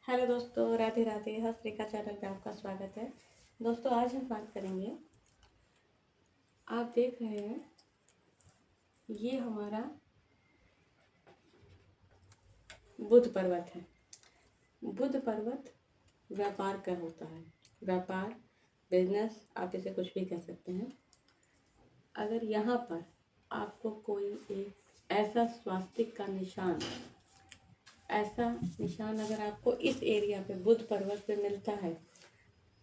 Hello दोस्तों, Radhe Radhe. हंसरेखा channel पे आपका स्वागत है। दोस्तों, आज हम बात करेंगे, आप देख रहे हैं ये हमारा बुध पर्वत है। बुध पर्वत व्यापार का होता है। व्यापार, बिजनेस, आप इसे कुछ भी कह सकते हैं। अगर यहाँ पर आपको कोई एक ऐसा स्वास्तिक का निशान, अगर आपको इस एरिया पे बुध पर्वत पे मिलता है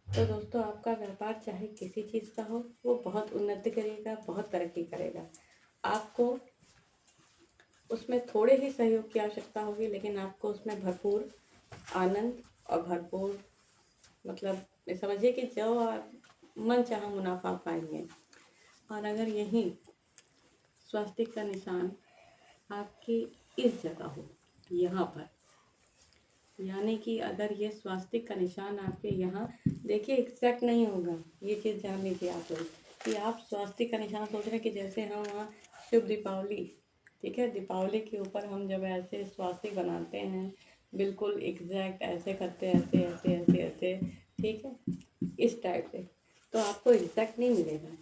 तो दोस्तों आपका व्यापार चाहे किसी चीज़ का हो, वो बहुत उन्नति करेगा, बहुत तरक्की करेगा। आपको उसमें थोड़े ही सहयोग की आवश्यकता होगी, लेकिन आपको उसमें भरपूर आनंद और भरपूर ये समझिए कि जो आप मन चाहा मुनाफा पाएंगे। और अगर यही स्वास्तिक का निशान आपकी इस जगह हो, यहाँ पर, यानी कि अगर ये स्वास्तिक का निशान आपके यहाँ, देखिए एग्जैक्ट नहीं होगा, ये चीज़ जान लीजिए आप लोग कि आप स्वास्तिक का निशान सोच रहे हैं कि जैसे हम वहाँ शुभ दीपावली, ठीक है, दीपावली के ऊपर हम जब ऐसे स्वास्तिक बनाते हैं, बिल्कुल एग्जैक्ट ऐसे करते ऐसे ऐसे ऐसे ऐसे, ठीक है, इस टाइप से, तो आपको एग्जैक्ट नहीं मिलेगा।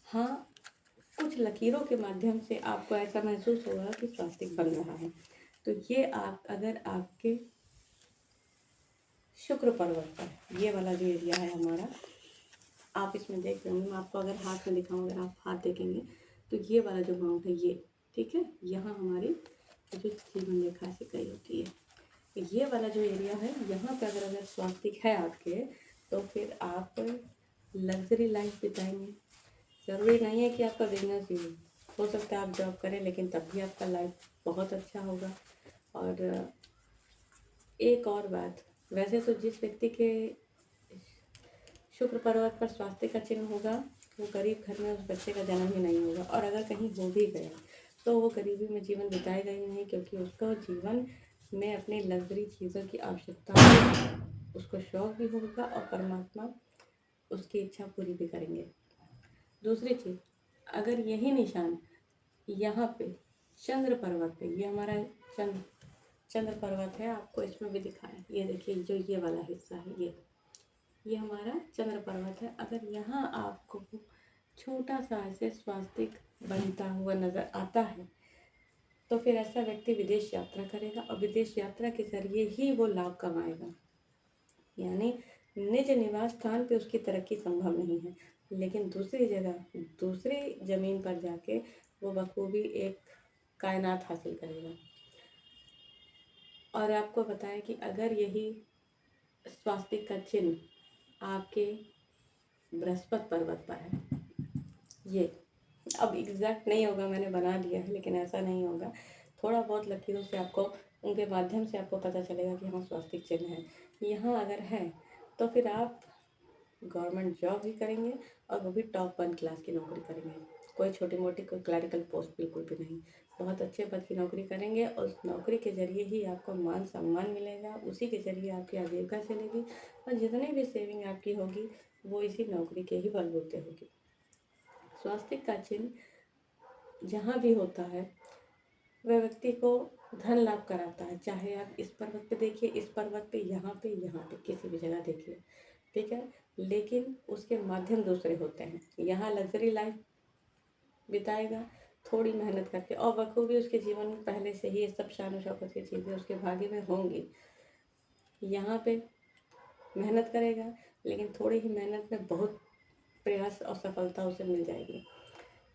हाँ, कुछ लकीरों के माध्यम से आपको ऐसा महसूस होगा कि स्वास्तिक बन रहा है। तो ये आप अगर आपके शुक्र पर्वत पर, ये वाला जो एरिया है हमारा, आप इसमें देख रहे होंगे, मैं आपको अगर हाथ में दिखाऊं, अगर आप हाथ देखेंगे तो ये वाला जो माउंट है ये, ठीक है, यहाँ हमारी जो जीवन रेखा से गई होती है, तो ये वाला जो एरिया है, यहाँ पे अगर स्वास्तिक है आपके, तो फिर आप लग्जरी लाइफ बिताएंगे। ज़रूरी नहीं है कि आपका बिजनेस ही हो सकता है आप जॉब करें, लेकिन तब भी आपका लाइफ बहुत अच्छा होगा। और एक और बात, वैसे तो जिस व्यक्ति के शुक्र पर्वत पर स्वास्तिक का चिन्ह होगा, वो गरीब घर में उस बच्चे का जन्म ही नहीं होगा, और अगर कहीं हो भी गया तो वो गरीबी में जीवन बिताएगा ही नहीं, क्योंकि उसका जीवन में अपनी लग्जरी चीज़ों की आवश्यकता होगी, उसको शौक भी होगा और परमात्मा उसकी इच्छा पूरी भी करेंगे। दूसरी चीज़, अगर यही निशान यहाँ पे चंद्र पर्वत पे, ये हमारा चंद्र पर्वत है, आपको इसमें भी दिखाया, ये देखिए जो ये वाला हिस्सा है, ये हमारा चंद्र पर्वत है। अगर यहाँ आपको छोटा सा ऐसे स्वास्तिक बनता हुआ नज़र आता है, तो फिर ऐसा व्यक्ति विदेश यात्रा करेगा, और विदेश यात्रा के जरिए ही वो लाभ कमाएगा। यानी निज निवास स्थान पे उसकी तरक्की संभव नहीं है, लेकिन दूसरी जगह, दूसरी ज़मीन पर जाके वो बखूबी एक कायनात हासिल करेगा। और आपको बताएं कि अगर यही स्वास्तिक का चिन्ह आपके बृहस्पति पर्वत पर है, ये अब एग्जैक्ट नहीं होगा, मैंने बना दिया है, लेकिन ऐसा नहीं होगा, थोड़ा बहुत लकीरों से आपको, उनके माध्यम से आपको पता चलेगा कि हाँ स्वास्तिक चिन्ह है यहाँ अगर है, तो फिर आप गवर्नमेंट जॉब भी करेंगे, और वो भी टॉप 1 क्लास की नौकरी करेंगे। कोई छोटी मोटी कोई क्लरिकल पोस्ट बिल्कुल भी नहीं, बहुत अच्छे पद की नौकरी करेंगे, और उस नौकरी के जरिए ही आपको मान सम्मान मिलेगा, उसी के जरिए आपकी आजीविका चलेगी, और जितनी भी सेविंग आपकी होगी वो इसी नौकरी के ही बलबूते होगी। स्वास्तिक का चिन्ह जहाँ भी होता है वह व्यक्ति को धन लाभ कराता है, चाहे आप इस पर्वत पे देखिए, इस पर्वत पे, यहाँ पे किसी भी जगह देखिए, ठीक है, लेकिन उसके माध्यम दूसरे होते हैं। यहाँ लग्जरी लाइफ बिताएगा थोड़ी मेहनत करके, और बखूबी उसके जीवन में पहले से ही ये सब शान शौकत की चीज़ें उसके भाग्य में होंगी। यहाँ पे मेहनत करेगा, लेकिन थोड़ी ही मेहनत में बहुत प्रयास और सफलता उसे मिल जाएगी।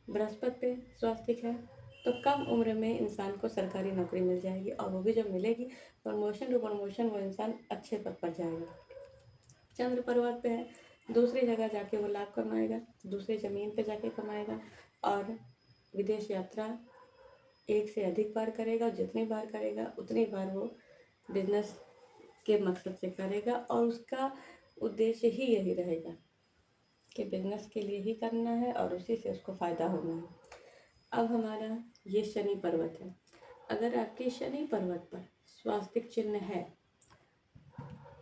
बृहस्पति पे स्वास्तिक है, तो कम उम्र में इंसान को सरकारी नौकरी मिल जाएगी, और वो भी जब मिलेगी, प्रमोशन टू प्रमोशन, वो इंसान अच्छे पद पर जाएगा। चंद्र पर्वत पे है, दूसरी जगह जाके वो लाभ कमाएगा, दूसरी ज़मीन पे जाके कमाएगा, और विदेश यात्रा एक से अधिक बार करेगा, और जितनी बार करेगा उतनी बार वो बिजनेस के मकसद से करेगा, और उसका उद्देश्य ही यही रहेगा कि बिजनेस के लिए ही करना है और उसी से उसको फ़ायदा होना है। अब हमारा ये शनि पर्वत है, अगर आपके शनि पर्वत पर स्वास्तिक चिन्ह है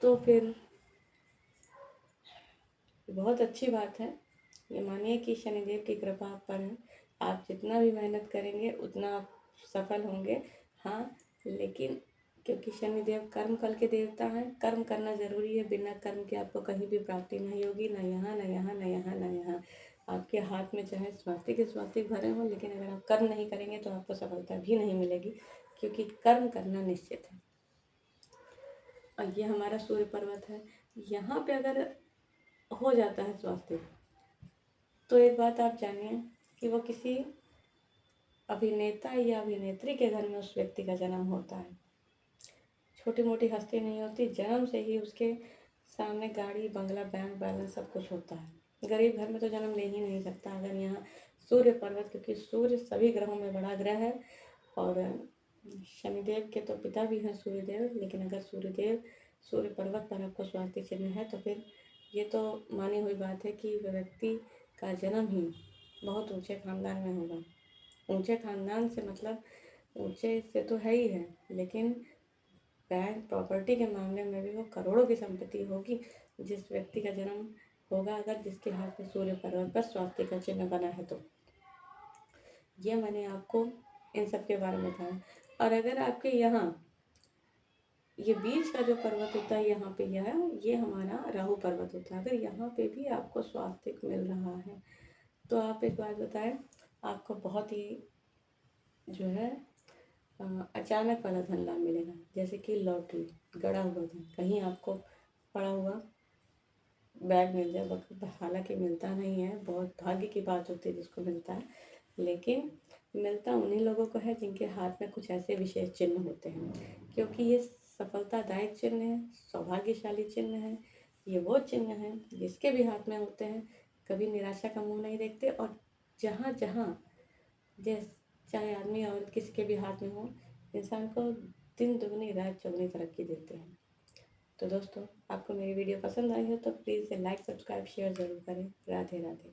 तो फिर बहुत अच्छी बात है। ये मानिए कि शनिदेव की कृपा आप पर है, आप जितना भी मेहनत करेंगे उतना आप सफल होंगे। हाँ, लेकिन क्योंकि शनिदेव कर्म फल के देवता हैं। कर्म करना जरूरी है, बिना कर्म के आपको कहीं भी प्राप्ति नहीं होगी, ना यहाँ ना यहाँ ना यहाँ ना यहाँ। आपके हाथ में चाहे स्वास्तिक भरे हों, लेकिन अगर आप कर्म नहीं करेंगे तो आपको सफलता भी नहीं मिलेगी, क्योंकि कर्म करना निश्चित है। और ये हमारा सूर्य पर्वत है। यहाँ पे अगर हो जाता है स्वास्तिक, तो एक बात आप जानिए कि वो किसी अभिनेता या अभिनेत्री के घर में उस व्यक्ति का जन्म होता है। छोटी मोटी हस्ती नहीं होती, जन्म से ही उसके सामने गाड़ी बंगला बैंक बैलेंस सब कुछ होता है। गरीब घर में तो जन्म ले ही नहीं सकता अगर यहाँ सूर्य पर्वत, क्योंकि सूर्य सभी ग्रहों में बड़ा ग्रह है। और शनिदेव के तो पिता भी हैं सूर्यदेव, लेकिन अगर सूर्य पर्वत पर आपको स्वास्तिक चिन्ह है तो फिर ये तो मानी हुई बात है कि व्यक्ति का जन्म ही बहुत ऊंचे खानदान में होगा। ऊंचे खानदान से मतलब ऊंचे से तो है ही है, लेकिन बैंक प्रॉपर्टी के मामले में भी वो करोड़ों की संपत्ति होगी जिस व्यक्ति का जन्म होगा, अगर जिसके हाथ में सूर्य पर्वत पर स्वास्तिक का चिन्ह बना है तो। ये मैंने आपको इन सब के बारे में बताया। और अगर आपके यहाँ ये बीच का जो पर्वत होता है, यहाँ पे ये हमारा राहु पर्वत होता है, अगर यहाँ पे भी आपको स्वास्तिक मिल रहा है तो आप एक बात बताएं, आपको बहुत ही जो है अचानक वाला धन लाभ मिलेगा। जैसे कि लॉटरी, गड़ा हुआ धन, कहीं आपको पड़ा हुआ बैग मिल जाए। हालांकि मिलता नहीं है, बहुत भाग्य की बात होती है जिसको मिलता है, लेकिन मिलता उन्हीं लोगों को है जिनके हाथ में कुछ ऐसे विशेष चिन्ह होते हैं, क्योंकि ये सफलतादायक चिन्ह है, सौभाग्यशाली चिन्ह है। ये वो चिन्ह है जिसके भी हाथ में होते हैं कभी निराशा का मुंह नहीं देखते, और जहाँ जहाँ जैस चाहे आदमी और किसी के भी हाथ में हो, इंसान को दिन दुगनी रात चौगुनी तरक्की देते हैं। तो दोस्तों, आपको मेरी वीडियो पसंद आई हो तो प्लीज़ लाइक सब्सक्राइब शेयर ज़रूर करें। राधे राधे।